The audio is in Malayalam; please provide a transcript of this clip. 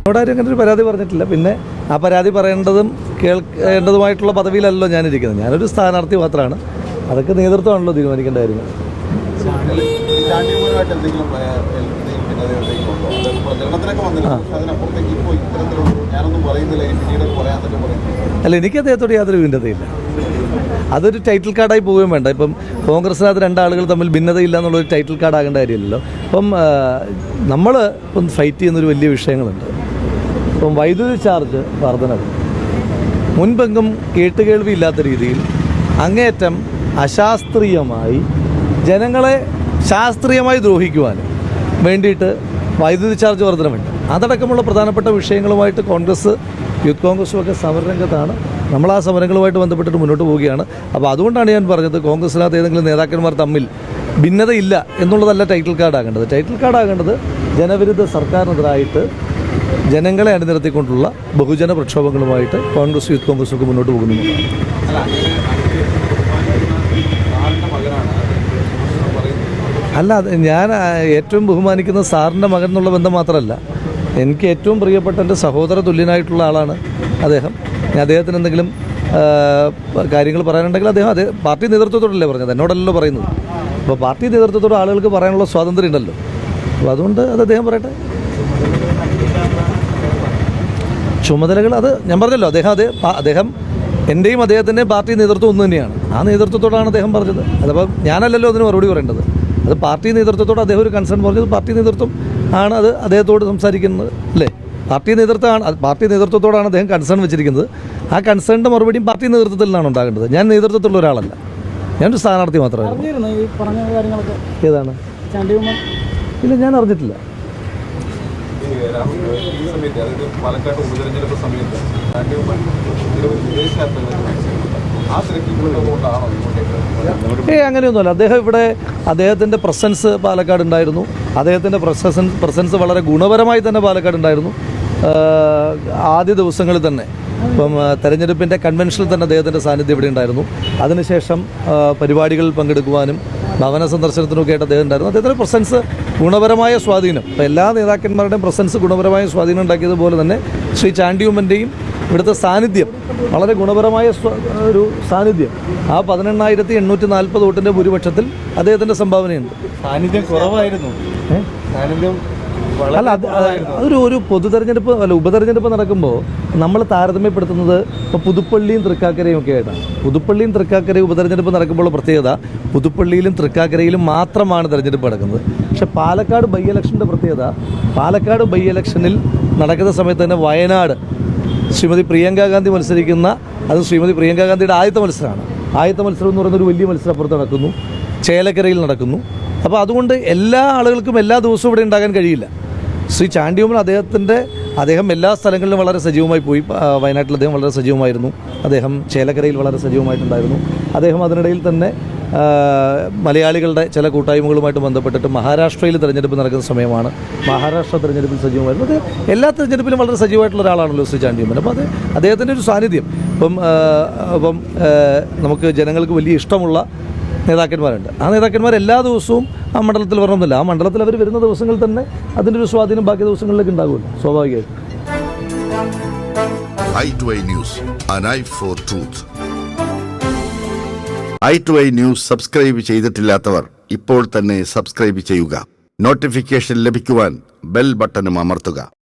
എന്നോട് ആരും അങ്ങനെ ഒരു പരാതി പറഞ്ഞിട്ടില്ല. പിന്നെ ആ പരാതി പറയേണ്ടതും കേൾക്കേണ്ടതുമായിട്ടുള്ള പദവിയിലല്ലോ ഞാനിരിക്കുന്നത്. ഞാനൊരു സ്ഥാനാർത്ഥി മാത്രമാണ്. അതൊക്കെ നേതൃത്വമാണല്ലോ തീരുമാനിക്കേണ്ട കാര്യങ്ങൾ. അല്ല, എനിക്ക് അദ്ദേഹത്തോട് യാതൊരു ഭിന്നതയില്ല. അതൊരു ടൈറ്റിൽ കാർഡായി പോവുകയും വേണ്ട. ഇപ്പം കോൺഗ്രസിനകത്ത് രണ്ടാളുകൾ തമ്മിൽ ഭിന്നതയില്ല എന്നുള്ളൊരു ടൈറ്റിൽ കാർഡ് ആകേണ്ട കാര്യമില്ലല്ലോ. അപ്പം നമ്മൾ ഇപ്പം ഫൈറ്റ് ചെയ്യുന്നൊരു വലിയ വിഷയങ്ങളുണ്ട്. ഇപ്പം വൈദ്യുതി ചാർജ് വർധനവ് മുൻപെങ്കും കേട്ടുകേൾവിയില്ലാത്ത രീതിയിൽ അങ്ങേയറ്റം അശാസ്ത്രീയമായി ജനങ്ങളെ ശാസ്ത്രീയമായി ദ്രോഹിക്കുവാൻ വേണ്ടിയിട്ട് വൈദ്യുതി ചാർജ് വർധനമുണ്ട്. അതടക്കമുള്ള പ്രധാനപ്പെട്ട വിഷയങ്ങളുമായിട്ട് കോൺഗ്രസ്, യൂത്ത് കോൺഗ്രസും ഒക്കെ സമരരംഗത്താണ്. നമ്മൾ ആ സമരങ്ങളുമായിട്ട് ബന്ധപ്പെട്ടിട്ട് മുന്നോട്ട് പോവുകയാണ്. അപ്പോൾ അതുകൊണ്ടാണ് ഞാൻ പറഞ്ഞത്, കോൺഗ്രസിനകത്ത് ഏതെങ്കിലും നേതാക്കന്മാർ തമ്മിൽ ഭിന്നതയില്ല എന്നുള്ളതല്ല ടൈറ്റിൽ കാർഡ് ആകേണ്ടത്. ടൈറ്റിൽ കാർഡ് ആകേണ്ടത് ജനവിരുദ്ധ സർക്കാരിനെതിരായിട്ട് ജനങ്ങളെ അണിനിരത്തിക്കൊണ്ടുള്ള ബഹുജന പ്രക്ഷോഭങ്ങളുമായിട്ട് കോൺഗ്രസ്, യൂത്ത് കോൺഗ്രസും ഒക്കെ മുന്നോട്ട് പോകുന്നു. അല്ല, ഞാൻ ഏറ്റവും ബഹുമാനിക്കുന്ന സാറിൻ്റെ മകൻ എന്നുള്ള ബന്ധം മാത്രമല്ല, എനിക്ക് ഏറ്റവും പ്രിയപ്പെട്ട എൻ്റെ സഹോദര തുല്യനായിട്ടുള്ള ആളാണ് അദ്ദേഹം. ഞാൻ അദ്ദേഹത്തിന് എന്തെങ്കിലും കാര്യങ്ങൾ പറയാനുണ്ടെങ്കിൽ അദ്ദേഹം പാർട്ടി നേതൃത്വത്തോടല്ലേ പറഞ്ഞത്, എന്നോടല്ലോ പറയുന്നത്. അപ്പോൾ പാർട്ടി നേതൃത്വത്തോട് ആളുകൾക്ക് പറയാനുള്ള സ്വാതന്ത്ര്യം ഉണ്ടല്ലോ. അപ്പോൾ അതുകൊണ്ട് അത് അദ്ദേഹം പറയട്ടെ. ചുമതലകൾ അത് ഞാൻ പറഞ്ഞല്ലോ, അദ്ദേഹം എൻ്റെയും അദ്ദേഹത്തിൻ്റെയും പാർട്ടി നേതൃത്വം ഒന്ന് തന്നെയാണ്. ആ നേതൃത്വത്തോടാണ് അദ്ദേഹം പറഞ്ഞത്. അതപ്പോൾ ഞാനല്ലല്ലോ അതിന് മറുപടി പറയേണ്ടത്. അത് പാർട്ടി നേതൃത്വത്തോട് അദ്ദേഹം ഒരു കൺസേൺ പറഞ്ഞത് പാർട്ടി നേതൃത്വം ആണ് അത് അദ്ദേഹത്തോട് സംസാരിക്കുന്നത്, അല്ലേ? പാർട്ടി നേതൃത്വത്തോടാണ് അദ്ദേഹം കൺസേൺ വെച്ചിരിക്കുന്നത്. ആ കൺസേണിൻ്റെ മറുപടിയും പാർട്ടി നേതൃത്വത്തിൽ നിന്നാണ് ഉണ്ടാകേണ്ടത്. ഞാൻ നേതൃത്വത്തിലുള്ള ഒരാളല്ല, ഞാനൊരു സ്ഥാനാർത്ഥി മാത്രമാണ്. ഏതാണ്? ഇല്ല, ഞാൻ അറിഞ്ഞിട്ടില്ല. അങ്ങനെയൊന്നുമല്ല. അദ്ദേഹം ഇവിടെ അദ്ദേഹത്തിൻ്റെ പ്രസൻസ് പാലക്കാട് ഉണ്ടായിരുന്നു. അദ്ദേഹത്തിൻ്റെ പ്രസൻസ് വളരെ ഗുണപരമായി തന്നെ പാലക്കാട് ഉണ്ടായിരുന്നു. ആദ്യ ദിവസങ്ങളിൽ തന്നെ ഇപ്പം തെരഞ്ഞെടുപ്പിൻ്റെ കൺവെൻഷനിൽ തന്നെ അദ്ദേഹത്തിൻ്റെ സാന്നിധ്യം ഇവിടെ ഉണ്ടായിരുന്നു. അതിനുശേഷം പരിപാടികളിൽ പങ്കെടുക്കുവാനും ഭവന സന്ദർശനത്തിനൊക്കെ ആയിട്ട് അദ്ദേഹം ഉണ്ടായിരുന്നു. അദ്ദേഹത്തിൻ്റെ പ്രസൻസ് ഗുണപരമായ സ്വാധീനം, ഇപ്പോൾ എല്ലാ നേതാക്കന്മാരുടെയും പ്രസൻസ് ഗുണപരമായ സ്വാധീനം ഉണ്ടാക്കിയതുപോലെ തന്നെ ശ്രീ ചാണ്ടി ഉമ്മൻ്റെയും ഇവിടുത്തെ സാന്നിധ്യം വളരെ ഗുണപരമായ ഒരു സാന്നിധ്യം. ആ 18,840 വോട്ടിൻ്റെ ഭൂരിപക്ഷത്തിൽ അദ്ദേഹത്തിൻ്റെ സംഭാവനയുണ്ട്. സാന്നിധ്യം കുറവായിരുന്നു. അല്ല, ഒരു ഉപതെരഞ്ഞെടുപ്പ് നടക്കുമ്പോൾ നമ്മൾ താരതമ്യപ്പെടുത്തുന്നത് ഇപ്പോൾ പുതുപ്പള്ളിയും തൃക്കാക്കരയും ഒക്കെ ആയിട്ടാണ്. പുതുപ്പള്ളിയും തൃക്കാക്കരയും ഉപതെരഞ്ഞെടുപ്പ് നടക്കുമ്പോൾ പ്രത്യേകത, പുതുപ്പള്ളിയിലും തൃക്കാക്കരയിലും മാത്രമാണ് തെരഞ്ഞെടുപ്പ് നടക്കുന്നത്. പക്ഷേ പാലക്കാട് ബൈ ഇലക്ഷൻ്റെ പ്രത്യേകത, പാലക്കാട് ബൈ ഇലക്ഷനിൽ നടക്കുന്ന സമയത്ത് തന്നെ വയനാട് ശ്രീമതി പ്രിയങ്ക ഗാന്ധി മത്സരിക്കുന്ന, അത് ശ്രീമതി പ്രിയങ്ക ഗാന്ധിയുടെ ആദ്യത്തെ മത്സരമാണ്. ആദ്യത്തെ മത്സരം എന്ന് പറയുന്ന ഒരു വലിയ മത്സരം അപ്പുറത്ത് നടക്കുന്നു, ചേലക്കരയിൽ നടക്കുന്നു. അപ്പോൾ അതുകൊണ്ട് എല്ലാ ആളുകൾക്കും എല്ലാ ദിവസവും ഇവിടെ ഉണ്ടാകാൻ കഴിയില്ല. ശ്രീ ചാണ്ടി ഉമ്മൻ അദ്ദേഹം എല്ലാ സ്ഥലങ്ങളിലും വളരെ സജീവമായി പോയി. വയനാട്ടിൽ അദ്ദേഹം വളരെ സജീവമായിരുന്നു. അദ്ദേഹം ചേലക്കരയിൽ വളരെ സജീവമായിട്ടുണ്ടായിരുന്നു. അദ്ദേഹം അതിനിടയിൽ തന്നെ മലയാളികളുടെ ചില കൂട്ടായ്മകളുമായിട്ട് ബന്ധപ്പെട്ടിട്ട് മഹാരാഷ്ട്രയിൽ തിരഞ്ഞെടുപ്പ് നടക്കുന്ന സമയമാണ്. മഹാരാഷ്ട്ര തിരഞ്ഞെടുപ്പിൽ സജീവമായിരുന്നു. അത് എല്ലാ തിരഞ്ഞെടുപ്പിലും വളരെ സജീവമായിട്ടുള്ള ഒരാളാണല്ലോ ശ്രീ ചാണ്ടി ഉമ്മൻ. അപ്പോൾ അദ്ദേഹത്തിൻ്റെ ഒരു സാന്നിധ്യം ഇപ്പം നമുക്ക് ജനങ്ങൾക്ക് വലിയ ഇഷ്ടമുള്ള നേതാക്കന്മാരുണ്ട്. ആ നേതാക്കന്മാർ എല്ലാ ദിവസവും ആ മണ്ഡലത്തിൽ വരണമെന്നില്ല. ആ മണ്ഡലത്തിൽ അവർ വരുന്ന ദിവസങ്ങളിൽ തന്നെ അതിൻ്റെ ഒരു സ്വാധീനം ബാക്കി ദിവസങ്ങളിലേക്ക് ഉണ്ടാകുമല്ലോ, സ്വാഭാവികമായിട്ടും. i2i News, an eye for truth. i2i News subscribe ചെയ്തിട്ടില്ലാത്തവർ ഇപ്പോൾ തന്നെ സബ്സ്ക്രൈബ് ചെയ്യുക. നോട്ടിഫിക്കേഷൻ ലഭിക്കുവാൻ ബെൽ ബട്ടണും അമർത്തുക.